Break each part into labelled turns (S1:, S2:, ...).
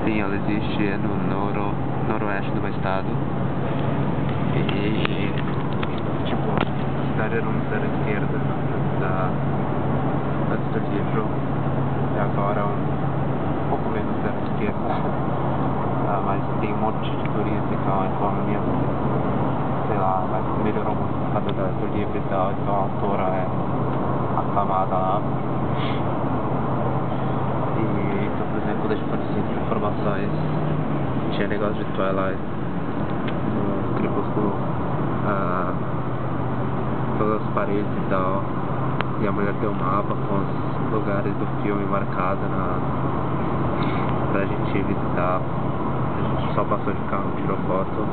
S1: Sim, ela existe no noroeste do meu estado. E, tipo, a cidade era um zero à esquerda antes do livro. E agora um pouco menos zero à esquerda. Mas tem um monte de teorias e tal, então a minha, sei lá, mas melhorou muito por causa do livro e tal, então a autora é aclamada lá. E então, por exemplo, deixa eu fornecer informações. Tinha negócio de Twilight no Crepúsculo, todas as paredes e tal. E a mulher tem um mapa com os lugares do filme marcado pra gente visitar. A gente só passou de carro, tirou foto.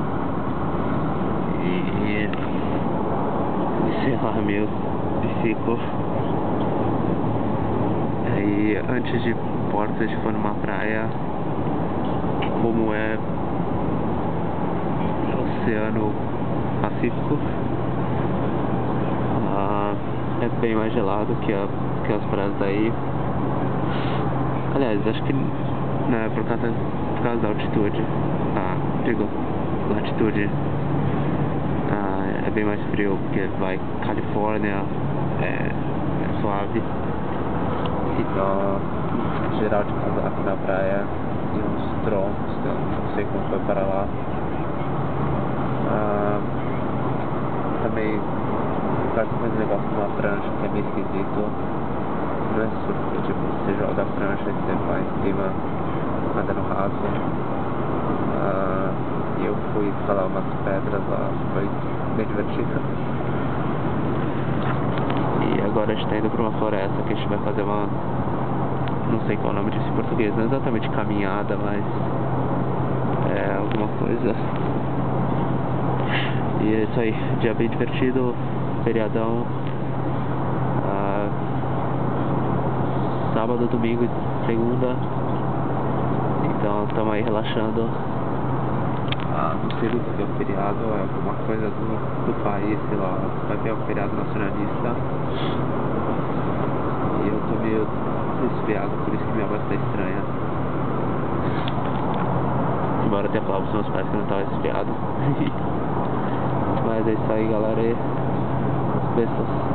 S1: E sei lá, meu, ficou. Aí antes de Porto, a gente foi numa praia como é Oceano Pacífico. É bem mais gelado que as praias daí. Aliás, acho que não é por causa da altitude. Digo, latitude. É bem mais frio, porque vai Califórnia, é suave. Então, em geral, de casaco na praia e uns troncos, eu não sei como foi para lá. Também faz um negócio numa prancha que é meio esquisito. Não é surf, tipo, você joga a prancha e você vai em cima, anda no raso. E eu fui escalar umas pedras lá, foi bem divertido. E agora a gente tá indo pra uma floresta que a gente vai fazer uma... não sei qual é o nome disso em português, não é exatamente caminhada, mas é alguma coisa. E é isso aí, dia bem divertido, feriadão, sábado, domingo e segunda, então estamos aí relaxando. Não sei do que é o feriado, é alguma coisa do país, sei lá, vai ter um feriado nacionalista. E eu tô meio resfriado, por isso que minha voz tá estranha. Embora eu tenha falado pros meus pais que eu não tava resfriado. Mas é isso aí, galera. Bestas.